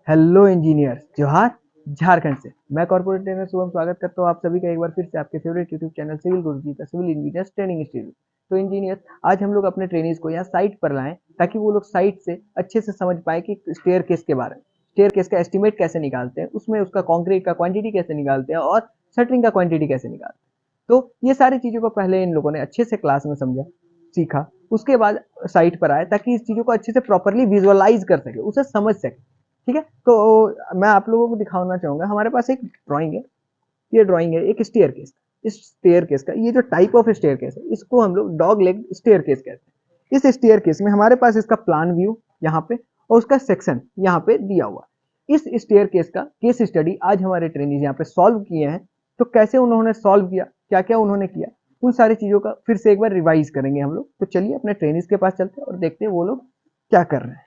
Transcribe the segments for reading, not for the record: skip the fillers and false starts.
Hello engineers, जोहार झारखंड से मैं कॉर्पोरेट ट्रेनर शुभम स्वागत करता हूँ आप सभी का एक बार फिर से आपके फेवरेट यूट्यूब चैनल सिविल गुरुजी का सिविल इंजीनियर्स ट्रेनिंग इंस्टीट्यूट। तो इंजीनियर्स, आज हम लोग अपने ट्रेनिंग्स को यहाँ साइट पर लाएं ताकि वो लोग साइट से अच्छे से समझ पाए कि स्टेयर केस के बारे में, स्टेयर केस का एस्टिमेट कैसे निकालते हैं, उसमें उसका कॉन्क्रीट का क्वांटिटी कैसे निकालते हैं और शटरिंग का क्वांटिटी कैसे निकालते हैं। तो ये सारी चीज़ों को पहले इन लोगों ने अच्छे से क्लास में समझा, सीखा, उसके बाद साइट पर आए ताकि इस चीज़ों को अच्छे से प्रॉपरली विजुअलाइज कर सके, उसे समझ सके। ठीक है, तो मैं आप लोगों को दिखाना चाहूंगा, हमारे पास एक ड्राइंग है। ये ड्राइंग है एक स्टेयर केस। इस स्टेयर केस का ये जो टाइप ऑफ स्टेयर केस है, इसको हम लोग डॉग लेग स्टेयर केस कहते हैं। इस स्टेयर केस में हमारे पास इसका प्लान व्यू यहाँ पे और उसका सेक्शन यहाँ पे दिया हुआ। इस स्टेयर केस का केस स्टडी आज हमारे ट्रेनिंग यहाँ पे सॉल्व किए हैं। तो कैसे उन्होंने सॉल्व किया, क्या क्या उन्होंने किया, उन सारी चीजों का फिर से एक बार रिवाइज करेंगे हम लोग। तो चलिए अपने ट्रेनिंग्स के पास चलते हैं और देखते हैं वो लोग क्या कर रहे हैं।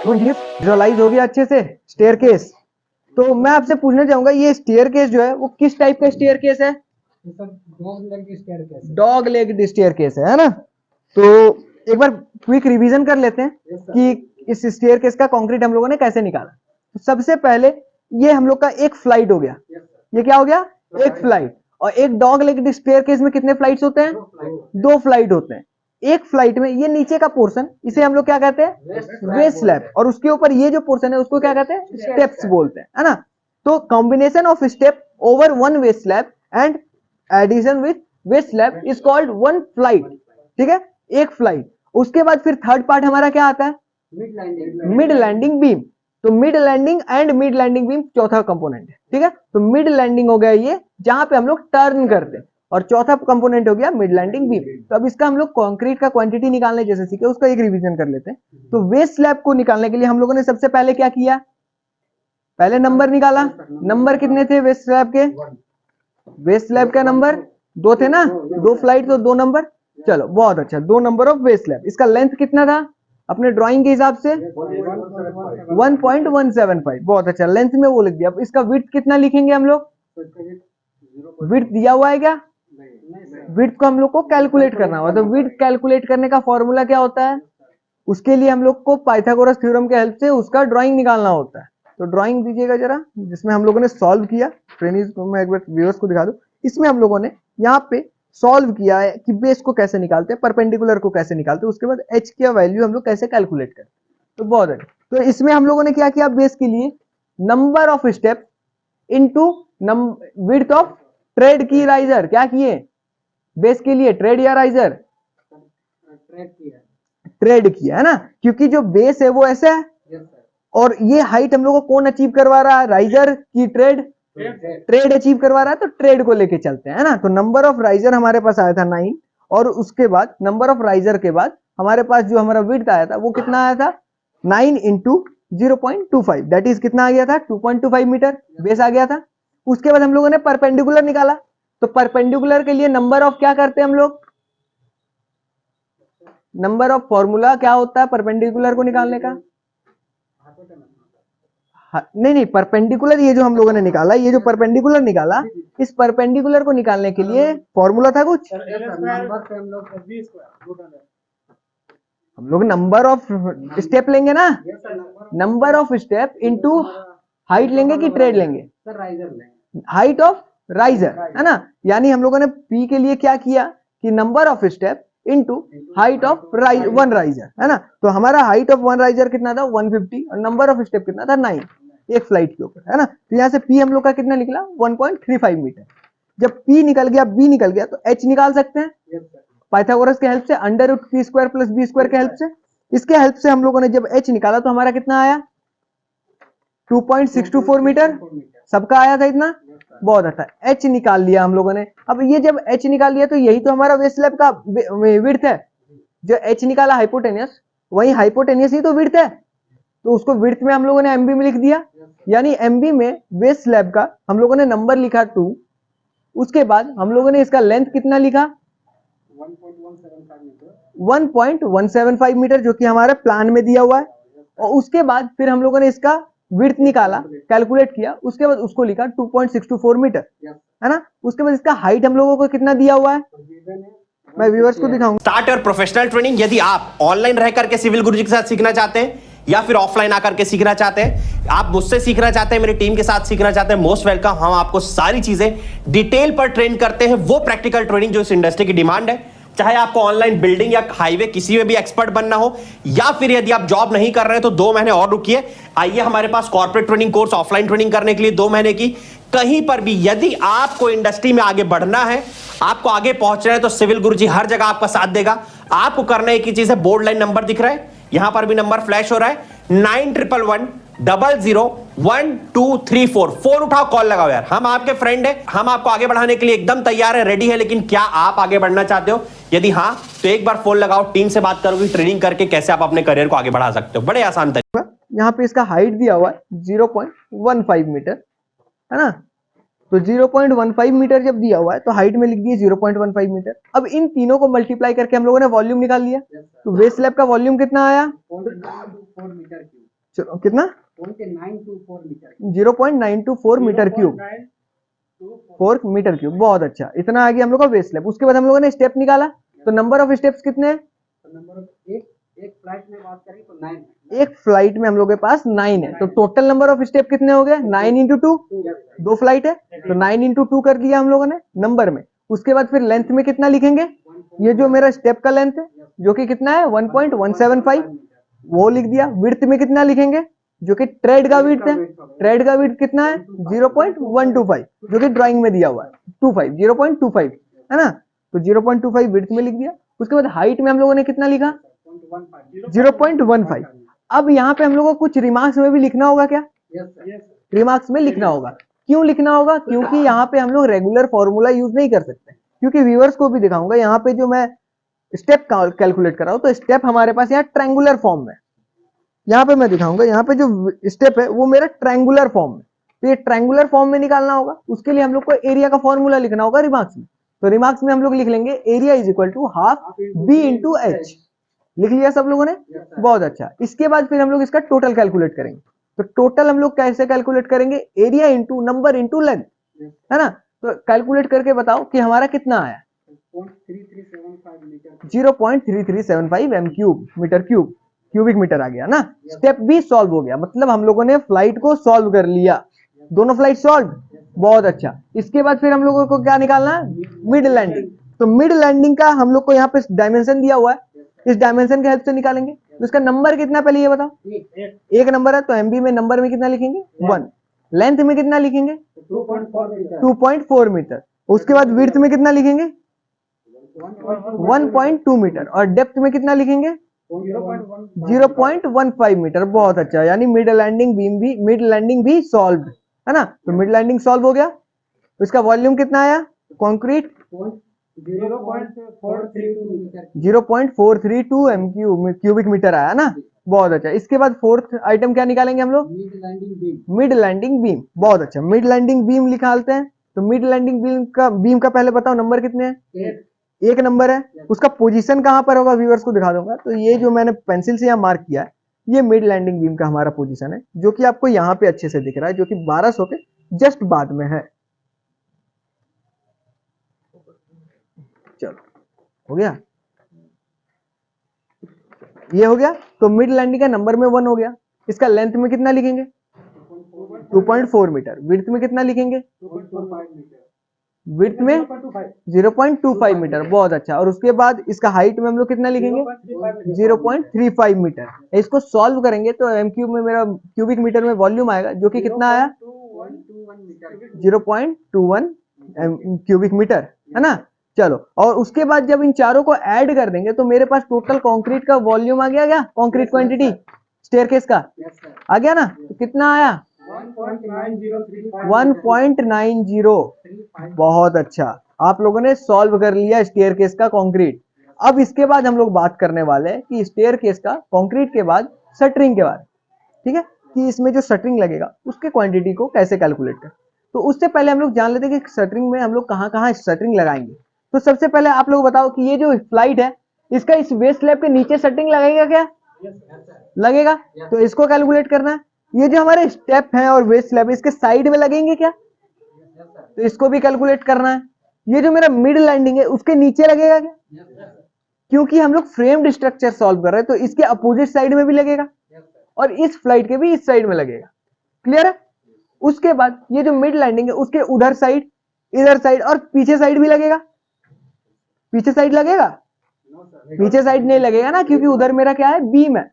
विजुअलाइज हो गया अच्छे से स्टेयर केस। तो मैं आपसे पूछना चाहूंगा, ये स्टेयर केस जो है वो किस टाइप का स्टेयर केस है? डॉग लेग स्टेयर केस है ना। तो एक बार क्विक रिवीजन कर लेते हैं कि इस स्टेयर केस का कंक्रीट हम लोगों ने कैसे निकाला। तो सबसे पहले ये हम लोग का एक फ्लाइट हो गया। ये क्या हो गया? एक फ्लाइट। और एक डॉग लेग स्टेयर केस में कितने फ्लाइट्स होते हैं? दो फ्लाइट होते हैं। एक फ्लाइट में ये नीचे का पोर्शन, इसे हम लोग क्या कहते हैं? Waste slab. और उसके ऊपर ये जो पोर्शन है उसको क्या कहते हैं? स्टेप्स बोलते हैं, है ना। तो combination of step over one waist slab and addition with waist slab is called one flight. ठीक है, एक फ्लाइट। उसके बाद फिर थर्ड पार्ट हमारा क्या आता है? Mid landing beam. तो mid landing and mid landing beam चौथा कंपोनेंट है। ठीक है, तो मिड लैंडिंग हो गया ये, जहां पे हम लोग टर्न करते हैं, और चौथा कंपोनेंट हो गया मिड लैंडिंग बीम। तो अब इसका हम लोग कंक्रीट का क्वांटिटी निकालने जैसे सीखे, उसका एक रिवीजन कर लेते हैं। तो वेस्ट स्लैब को निकालने के लिए हम लोगों ने सबसे पहले क्या किया? पहले नंबर निकाला। नंबर कितने थे वेस्ट स्लैब के? वेस्ट स्लैब का नंबर दो थे ना, दो फ्लाइट तो दो नंबर। चलो बहुत अच्छा, दो नंबर ऑफ वेस्ट स्लैब। इसका लेंथ कितना था अपने ड्राइंग के हिसाब से? 1.175। बहुत अच्छा, लेंथ में वो लिख दिया। अब इसका विड्थ कितना लिखेंगे हम लोग? विड्थ दिया हुआ है क्या? विड्थ को हम लोग को कैलकुलेट करना होगा। तो विड्थ कैलकुलेट करने का फॉर्मूला क्या होता है? उसके लिए हम लोग को पाइथागोरस थ्योरम के हेल्प से उसका ड्राइंग निकालना होता है। तो ड्राइंग दीजिएगा जरा, जिसमें हम लोगों ने सॉल्व किया। ट्रेनिंग को मैं एक बार व्यूअर्स को दिखा दूं। इसमें हम लोगों ने यहाँ पे सॉल्व किया है कि बेस को कैसे निकालते हैं, परपेंडिकुलर को कैसे निकालते हैं, उसके बाद एच की वैल्यू हम लोग कैसे कैलकुलेट करते हैं। तो बहुत अच्छा। तो इसमें हम लोगों ने क्या किया? बेस के लिए number of step into width of trade की राइजर। क्या किए बेस के लिए? ट्रेड या राइजर? ट्रेड किया है ना, क्योंकि जो बेस है वो ऐसा है और ये हाइट हम लोग को कौन अचीव करवा रहा है? राइजर की ट्रेड? ट्रेड अचीव करवा रहा है, तो ट्रेड को लेके चलते हैं ना। तो नंबर ऑफ राइजर हमारे पास आया था 9, और उसके बाद नंबर ऑफ राइजर के बाद हमारे पास जो हमारा विड्थ आया था वो कितना आया था? 9 इंटू 0.25, दैट इज कितना आ गया था? 2.25 मीटर बेस आ गया था। उसके बाद हम लोगों ने परपेंडिकुलर निकाला। तो परपेंडिकुलर के लिए नंबर ऑफ क्या करते हैं हम लोग? नंबर ऑफ फॉर्मूला क्या होता है परपेंडिकुलर को निकालने का? नहीं, परपेंडिकुलर ये जो हम लोगों ने निकाला, ये जो परपेंडिकुलर निकाला, इस परपेंडिकुलर को निकालने के लिए फॉर्मूला था कुछ? हम लोग नंबर ऑफ स्टेप लेंगे ना, number of step into height लेंगे कि ट्रेड लेंगे? हाइट ऑफ राइजर, है ना। यानी हम लोगों ने पी के लिए क्या किया कि number of step into height of one riser, है ना। तो हमारा हाइट ऑफ वन राइजर कितना था? 150, और नंबर ऑफ स्टेप कितना था? 9, एक फ्लाइट के ऊपर, है ना। तो यहाँ से पी हम लोग का कितना निकला? 1.35 मीटर। जब पी निकल गया, बी निकल गया, तो एच निकाल सकते हैं पाइथागोरस के हेल्प से, under root P square plus B square के हेल्प से। इसके हेल्प से हम लोगों ने जब एच निकाला तो हमारा कितना आया? 2.624 मीटर। सबका आया था इतना। बहुत अच्छा, एच निकाल लिया हम लोगों ने। अब ये जब एच निकाल लिया तो यही तो हमारा वेस्ट स्लैब का विड्थ है। जो एच निकाला हाइपोटेनियस, वही हाइपोटेनियस ही तो विड्थ है। तो उसको विड्थ में हम लोगों ने एमबी में लिख दिया। यानी एमबी में वेस्ट स्लैब का हम लोगों ने नंबर लिखा 2। उसके बाद हम लोगों ने इसका लेंथ कितना लिखा? 1.175 मीटर, जो कि हमारे प्लान में दिया हुआ है। और उसके बाद फिर हम लोगों ने इसका विड्थ निकाला, कैलकुलेट किया, उसके बाद उसको लिखा 2.624 मीटर, है ना। उसके बाद इसका हाइट हम लोगों को कितना दिया हुआ है, मैं व्यूअर्स को दिखाऊंगा। Start your professional training. यदि आप ऑनलाइन रह करके सिविल गुरुजी के साथ सीखना चाहते हैं या फिर ऑफलाइन आकर के सीखना चाहते हैं, आप मुझसे सीखना चाहते हैं, मेरी टीम के साथ सीखना चाहते हैं, मोस्ट वेलकम। हम आपको सारी चीजें डिटेल पर ट्रेन करते हैं, वो प्रैक्टिकल ट्रेनिंग जो इस इंडस्ट्री की डिमांड है। चाहे आपको ऑनलाइन बिल्डिंग या हाईवे किसी में भी एक्सपर्ट बनना हो, या फिर यदि आप जॉब नहीं कर रहे हैं तो 2 महीने और रुकिए, आइए हमारे पास corporate training course offline training करने के लिए 2 महीने की। कहीं पर भी यदि आपको इंडस्ट्री में आगे बढ़ना है, आपको आगे पहुंचना है, तो सिविल गुरुजी हर जगह आपका साथ देगा। आपको करना एक ही चीज है, बोर्ड लाइन नंबर दिख रहा है, यहां पर भी नंबर फ्लैश हो रहा है, 9111001234। फोन उठाओ, कॉल लगाओ यार, हम आपके फ्रेंड हैं, हम आपको आगे बढ़ाने के लिए एकदम तैयार है, रेडी है। लेकिन क्या आप आगे बढ़ना चाहते हो? यदि हाँ, तो एक बार फोन लगाओ, टीम से बात करोगे, ट्रेनिंग करके कैसे आप अपने करियर को आगे बढ़ा सकते हो, बड़े आसान तरीके। यहाँ पे इसका हाइट दिया हुआ है 0.15 मीटर, है ना। तो 0.15 मीटर जब दिया हुआ है तो हाइट में लिख दिए 0.15 मीटर। अब इन तीनों को मल्टीप्लाई करके हम लोगों ने वॉल्यूम निकाल लिया। तो वेस्ट स्लैब का वॉल्यूम कितना आया, चलो कितना, 0.924 मीटर क्यूब, 4 मीटर क्यूब, बहुत अच्छा, इतना आ गया हम लोग का वेस्ट स्लैब। उसके बाद हम लोगों ने स्टेप निकाला, तो नंबर ऑफ स्टेप्स कितने हैं, एक फ्लाइट में बात करें तो 9 है, एक फ्लाइट में हम लोग के पास 9 है। तो टोटल नंबर ऑफ स्टेप कितने हो गए, 9 इंटू 2, 2 फ्लाइट है, तो 9 इंटू 2 कर दिया हम लोगों ने नंबर में। उसके बाद फिर लेंथ में कितना लिखेंगे, ये जो मेरा स्टेप का लेंथ है जो कि कितना है 1.175, वो लिख दिया। विड्थ में कितना लिखेंगे, जो कि ट्रेड का विड्थ है, ट्रेड का विड्थ कितना है 0.125, जो कि ड्राइंग में दिया हुआ है 0.25, है ना। तो 0.25 विड्थ में लिख दिया। उसके बाद हाइट में हम लोगों ने कितना लिखा, 0.15। अब यहाँ पे हम लोगों को कुछ रिमार्क्स में भी लिखना होगा क्या, रिमार्क्स में लिखना होगा। क्यों लिखना होगा, क्योंकि यहाँ पे हम लोग रेगुलर फॉर्मूला यूज नहीं कर सकते, क्योंकि व्यूअर्स को भी दिखाऊंगा। यहाँ पे जो मैं स्टेप कैलकुलेट कर रहा हूँ, तो स्टेप हमारे पास यहाँ ट्रायंगुलर फॉर्म में, यहाँ पे मैं दिखाऊंगा, यहाँ पे जो स्टेप है वो मेरा ट्रायंगुलर फॉर्म में, तो ये ट्रायंगुलर फॉर्म में निकालना होगा। उसके लिए हम लोग को एरिया का फॉर्मूला लिखना होगा रिमार्क्स में। तो रिमार्क्स में हम लोग लिख लेंगे area is equal to half B into H. लिख लिया सब लोगों ने, बहुत अच्छा। इसके बाद फिर हम लोग इसका टोटल कैलकुलेट करेंगे। तो टोटल हम लोग कैसे कैलकुलेट करेंगे, area into number into length, है ना। तो कैलकुलेट करके बताओ कि हमारा कितना आया, 0.3375 M cube, metre cube, cubic metre आ गया ना। स्टेप भी सॉल्व हो गया, मतलब हम लोगों ने फ्लाइट को सॉल्व कर लिया, दोनों फ्लाइट सॉल्व, बहुत अच्छा। इसके बाद फिर हम लोगों को क्या निकालना है, मिड लैंडिंग। तो मिड लैंडिंग का हम लोग को यहाँ पे डायमेंशन दिया हुआ है, इस डायमेंशन के हेल्प से निकालेंगे। तो इसका नंबर कितना, पहले ये बताओ, एक नंबर है, तो एमबी में नंबर में कितना लिखेंगे 1, लेंथ में कितना लिखेंगे 2.4 मीटर। उसके बाद विड्थ में कितना लिखेंगे 1.2 मीटर, और डेप्थ में कितना लिखेंगे 0.15 मीटर, बहुत अच्छा। यानी मिड लैंडिंग भी सॉल्व, है ना। तो मिड लैंडिंग सॉल्व हो गया। तो इसका वॉल्यूम कितना आया, कंक्रीट 0.432 एम क्यूबिक मीटर आया ना, बहुत अच्छा। इसके बाद फोर्थ आइटम क्या निकालेंगे हम लोग, मिड लैंडिंग बीम, बहुत अच्छा। मिड लैंडिंग बीम निकालते हैं। तो मिड लैंडिंग बीम का पहले बताओ नंबर कितने हैं, एक नंबर है। उसका पोजीशन कहां पर होगा, व्यूअर्स को दिखा दूंगा। तो ये जो मैंने पेंसिल से यहाँ मार्क किया है, ये मिड लैंडिंग बीम का हमारा पोजीशन है, जो कि आपको यहाँ पे अच्छे से दिख रहा है, जो कि 1200 के जस्ट बाद में है। चलो हो गया, ये हो गया। तो मिड लैंडिंग का नंबर में 1 हो गया। इसका लेंथ में कितना लिखेंगे 2.4 मीटर, विड्थ में कितना लिखेंगे, विड्थ में 0.25 मीटर, बहुत अच्छा। और उसके बाद इसका हाइट में हम लोग कितना लिखेंगे 0.35 मीटर। इसको सॉल्व करेंगे तो एम क्यूब में मेरा क्यूबिक मीटर में वॉल्यूम आएगा, जो कि कितना आया 0.21 क्यूबिक मीटर, है ना। चलो, और उसके बाद जब इन चारों को ऐड कर देंगे तो मेरे पास टोटल कंक्रीट का वॉल्यूम आ गया, क्या कंक्रीट क्वांटिटी स्टेयरकेस का आ गया ना। तो कितना आया 1.90, बहुत अच्छा। आप लोगों ने सॉल्व कर लिया स्टेयरकेस का कंक्रीट। अब इसके बाद हम लोग बात करने वाले हैं कि स्टेयरकेस का कंक्रीट के बाद शटरिंग के बाद, ठीक है, कि इसमें जो शटरिंग लगेगा उसके क्वांटिटी को कैसे कैलकुलेट कर। तो उससे पहले हम लोग जान लेते हैं कि शटरिंग में हम लोग कहाँ शटरिंग लगाएंगे। तो सबसे पहले आप लोग बताओ कि ये जो फ्लाइट है, इसका इस बेस स्लैब के नीचे शटरिंग लगेगा क्या, लगेगा। तो इसको कैलकुलेट करना है। ये जो हमारे स्टेप हैं और वेस्ट स्लैब इसके साइड में लगेंगे क्या? तो इसको भी कैलकुलेट करना है। ये जो मेरा मिड लैंडिंग है उसके नीचे लगेगा क्या? क्योंकि हम लोग फ्रेम्ड स्ट्रक्चर सॉल्व कर रहे हैं तो इसके अपोजिट साइड में भी लगेगा और इस फ्लाइट के भी इस साइड में लगेगा। क्लियर है? उसके बाद ये जो मिड लैंडिंग है उसके उधर साइड, इधर साइड और पीछे साइड भी लगेगा। पीछे साइड लगेगा? पीछे साइड नहीं लगेगा ना, क्योंकि उधर मेरा क्या है, बीम है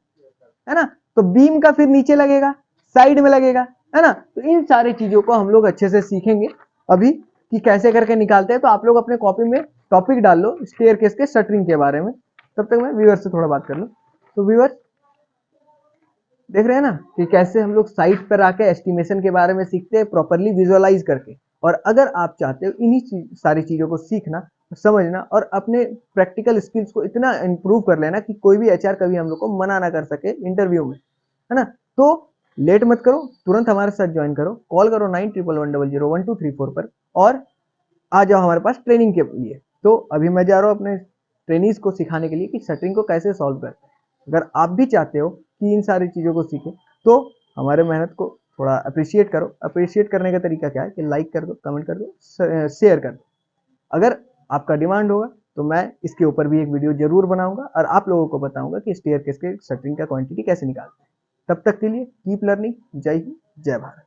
ना। तो बीम का फिर नीचे लगेगा, साइड में लगेगा, है ना। तो इन सारी चीजों को हम लोग अच्छे से सीखेंगे अभी कि कैसे करके निकालते हैं। तो आप लोग अपने कॉपी में टॉपिक डाल लो स्टेयरकेस के शटरिंग के बारे में। तब तक मैं व्यूअर से थोड़ा बात कर लूं। तो व्यूअर देख रहे हैं ना कि कैसे हम लोग साइट पर आके एस्टिमेशन के बारे में सीखते हैं प्रॉपरली विजुअलाइज करके। और अगर आप चाहते हो इन्हीं सारी चीजों को सीखना, समझना और अपने प्रैक्टिकल स्किल्स को इतना इंप्रूव कर लेना कि कोई भी एचआर कभी हम लोग को मना ना कर सके इंटरव्यू में, है ना। तो लेट मत करो, तुरंत हमारे साथ ज्वाइन करो, कॉल करो 9111001234 पर और आ जाओ हमारे पास ट्रेनिंग के लिए। तो अभी मैं जा रहा हूँ अपने ट्रेनीज को सिखाने के लिए कि शटरिंग को कैसे सॉल्व करते हैं। अगर आप भी चाहते हो कि इन सारी चीज़ों को सीखें तो हमारे मेहनत को थोड़ा अप्रिशिएट करो। अप्रिशिएट करने का तरीका क्या है कि लाइक कर दो, कमेंट कर दो, शेयर कर दो। अगर आपका डिमांड होगा तो मैं इसके ऊपर भी एक वीडियो जरूर बनाऊंगा और आप लोगों को बताऊंगा कि स्टेयरकेस के शटरिंग का क्वांटिटी कैसे निकालते हैं। तब तक के लिए कीप लर्निंग। जय हिंद, जय भारत।